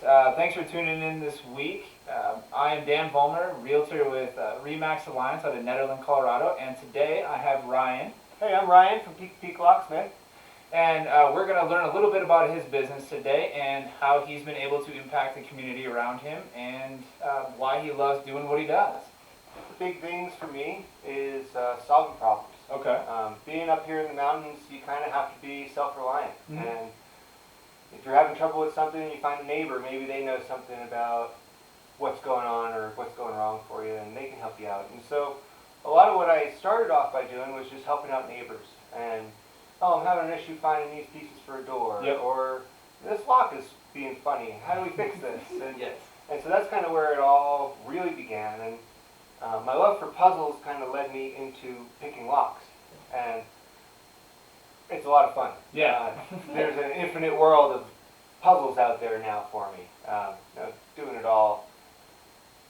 Thanks for tuning in this week. I am Dan Vollmer, Realtor with Remax Alliance out of Nederland, Colorado, and today I have Ryan. Hey, I'm Ryan from Peak2peak Locksmith. And we're going to learn a little bit about his business today and how he's been able to impact the community around him and why he loves doing what he does. The big things for me is solving problems. Okay. Being up here in the mountains, you kind of have to be self-reliant. Mm-hmm. And if you're having trouble with something and you find a neighbor, maybe they know something about what's going on or what's going wrong for you, and they can help you out. And so a lot of what I started off by doing was just helping out neighbors. And, oh, I'm having an issue finding these pieces for a door. Yep. Or this lock is being funny. How do we fix this? And, Yes. and so that's kind of where it all really began. And my love for puzzles kind of led me into picking locks. And it's a lot of fun. Yeah. There's an infinite world of puzzles out there now for me. Doing it all.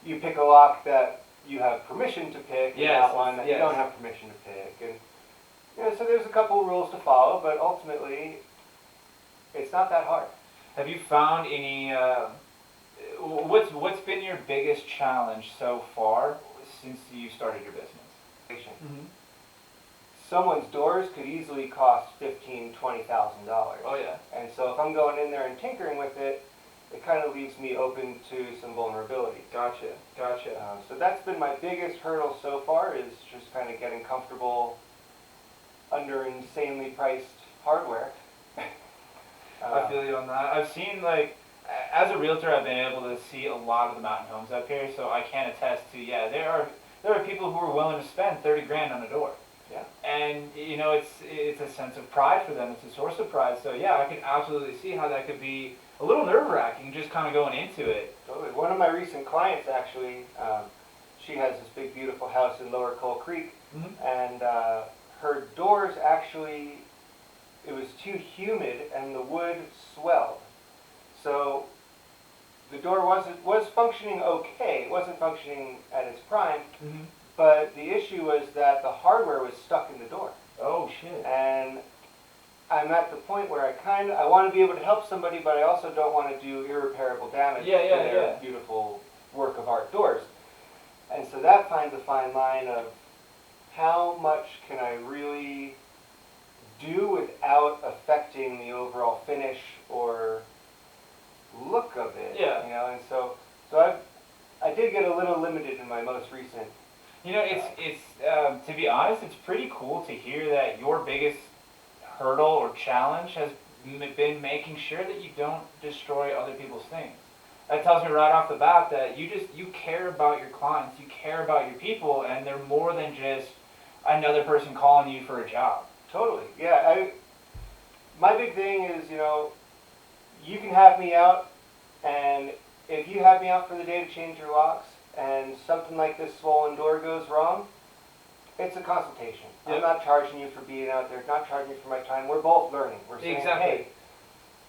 You pick a lock that you have permission to pick, and Yes, not one that yes. you don't have permission to pick. And so there's a couple rules to follow, but ultimately, it's not that hard. Have you found any? What's been your biggest challenge so far since you started your business? Mm-hmm. Someone's doors could easily cost $15,000, $20,000. Oh yeah. And so if I'm going in there and tinkering with it, it kind of leaves me open to some vulnerability. Gotcha. So that's been my biggest hurdle so far, is just kind of getting comfortable under insanely priced hardware. I feel you on that. I've seen, like, as a realtor, I've been able to see a lot of the mountain homes up here, so I can attest to, yeah, there are people who are willing to spend 30 grand on a door. Yeah. And, you know, it's a sense of pride for them. It's a source of pride. So, yeah, I can absolutely see how that could be a little nerve-wracking just kind of going into it. Totally. One of my recent clients, actually, she has this big, beautiful house in Lower Coal Creek, Mm-hmm. and her doors actually, it was too humid and the wood swelled. So the door was functioning okay. It wasn't functioning at its prime. Mm-hmm. But the issue was that the hardware was stuck in the door. Oh, shit. And I'm at the point where I want to be able to help somebody, but I also don't want to do irreparable damage to their beautiful work of art doors. And so that finds a fine line of how much can I really do without affecting the overall finish or look of it. Yeah. You know, and so I did get a little limited in my most recent. You know, it's to be honest, it's pretty cool to hear that your biggest hurdle or challenge has been making sure that you don't destroy other people's things. That tells me right off the bat that you care about your clients, you care about your people, and they're more than just another person calling you for a job. Totally. Yeah. My big thing is, you know, you can have me out, and if you have me out for the day to change your locks, and something like this swollen door goes wrong, it's a consultation. Yep. I'm not charging you for being out there, not charging you for my time. We're both learning. We're saying, Exactly. hey,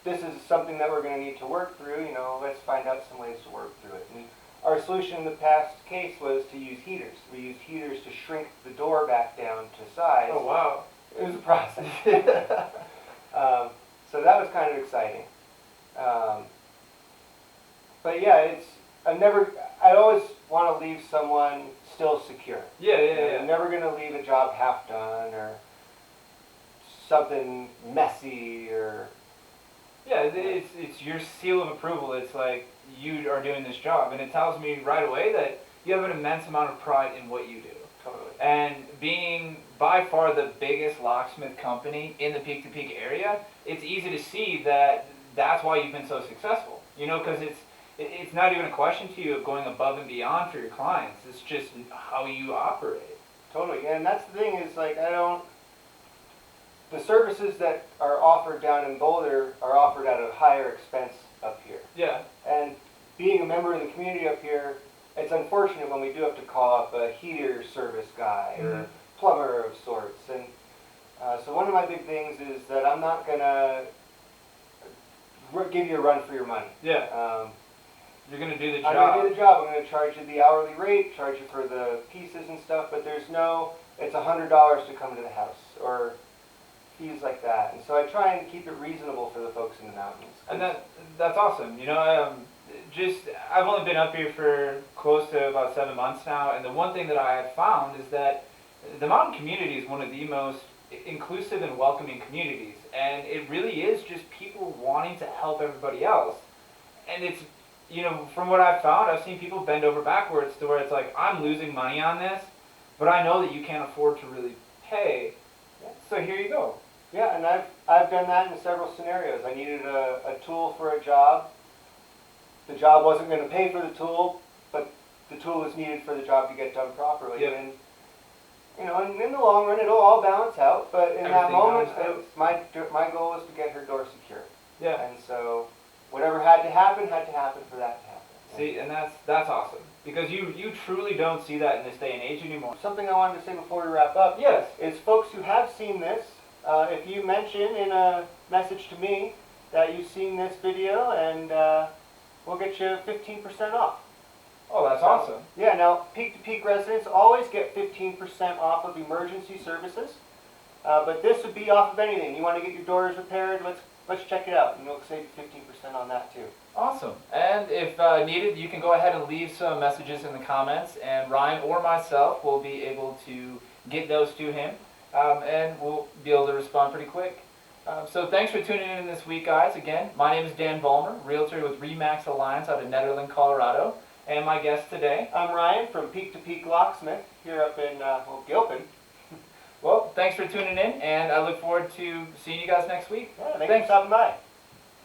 this is something that we're going to need to work through. You know, let's find out some ways to work through it. And our solution in the past case was to use heaters. We used heaters to shrink the door back down to size. Oh, wow. It was a process. So that was kind of exciting. But yeah, I always want to leave someone still secure. Yeah. I'm never going to leave a job half done or something messy or... Yeah, it's your seal of approval. It's like you are doing this job, and it tells me right away that you have an immense amount of pride in what you do. Totally. And being by far the biggest locksmith company in the Peak2peak area, it's easy to see that that's why you've been so successful. You know, because it's not even a question to you of going above and beyond for your clients. It's just how you operate. Totally. And that's the thing is, like, the services that are offered down in Boulder are offered at a higher expense up here. Yeah. And being a member of the community up here, it's unfortunate when we do have to call up a heater service guy or a plumber of sorts. And so one of my big things is that I'm not going to give you a run for your money. Yeah. You're going to do the job. I'm going to do the job. I'm going to charge you the hourly rate, charge you for the pieces and stuff, but there's no, it's $100 to come to the house or fees like that. And so I try and keep it reasonable for the folks in the mountains. And that's awesome. You know, I've only been up here for close to about 7 months now, and the one thing that I have found is that the mountain community is one of the most inclusive and welcoming communities, and it really is just people wanting to help everybody else. And it's, from what I've found, I've seen people bend over backwards to where it's like, I'm losing money on this, but I know that you can't afford to really pay, so here you go. Yeah, and I've done that in several scenarios. I needed a tool for a job. The job wasn't going to pay for the tool, but the tool was needed for the job to get done properly. Yep. And and in the long run, it'll all balance out. But in that moment, my goal was to get her door secure. Yeah. And so whatever had to happen for that to happen. See, and that's awesome, because you truly don't see that in this day and age anymore. Something I wanted to say before we wrap up. Yes. Is folks who have seen this, if you mention in a message to me that you've seen this video, and we'll get you 15% off. Oh, that's awesome. Yeah, now Peak2peak residents always get 15% off of emergency services, but this would be off of anything. You want to get your doors repaired, let's check it out, and we'll save you 15% on that too. Awesome. And if needed, you can go ahead and leave some messages in the comments, and Ryan or myself will be able to get those to him, and we'll be able to respond pretty quick. So thanks for tuning in this week, guys. Again, my name is Dan Vollmer, Realtor with RE/MAX Alliance out of Nederland, Colorado. And my guest today, I'm Ryan from Peak2peak Locksmith here up in Gilpin. Well, thanks for tuning in, and I look forward to seeing you guys next week. Yeah, thanks for stopping by.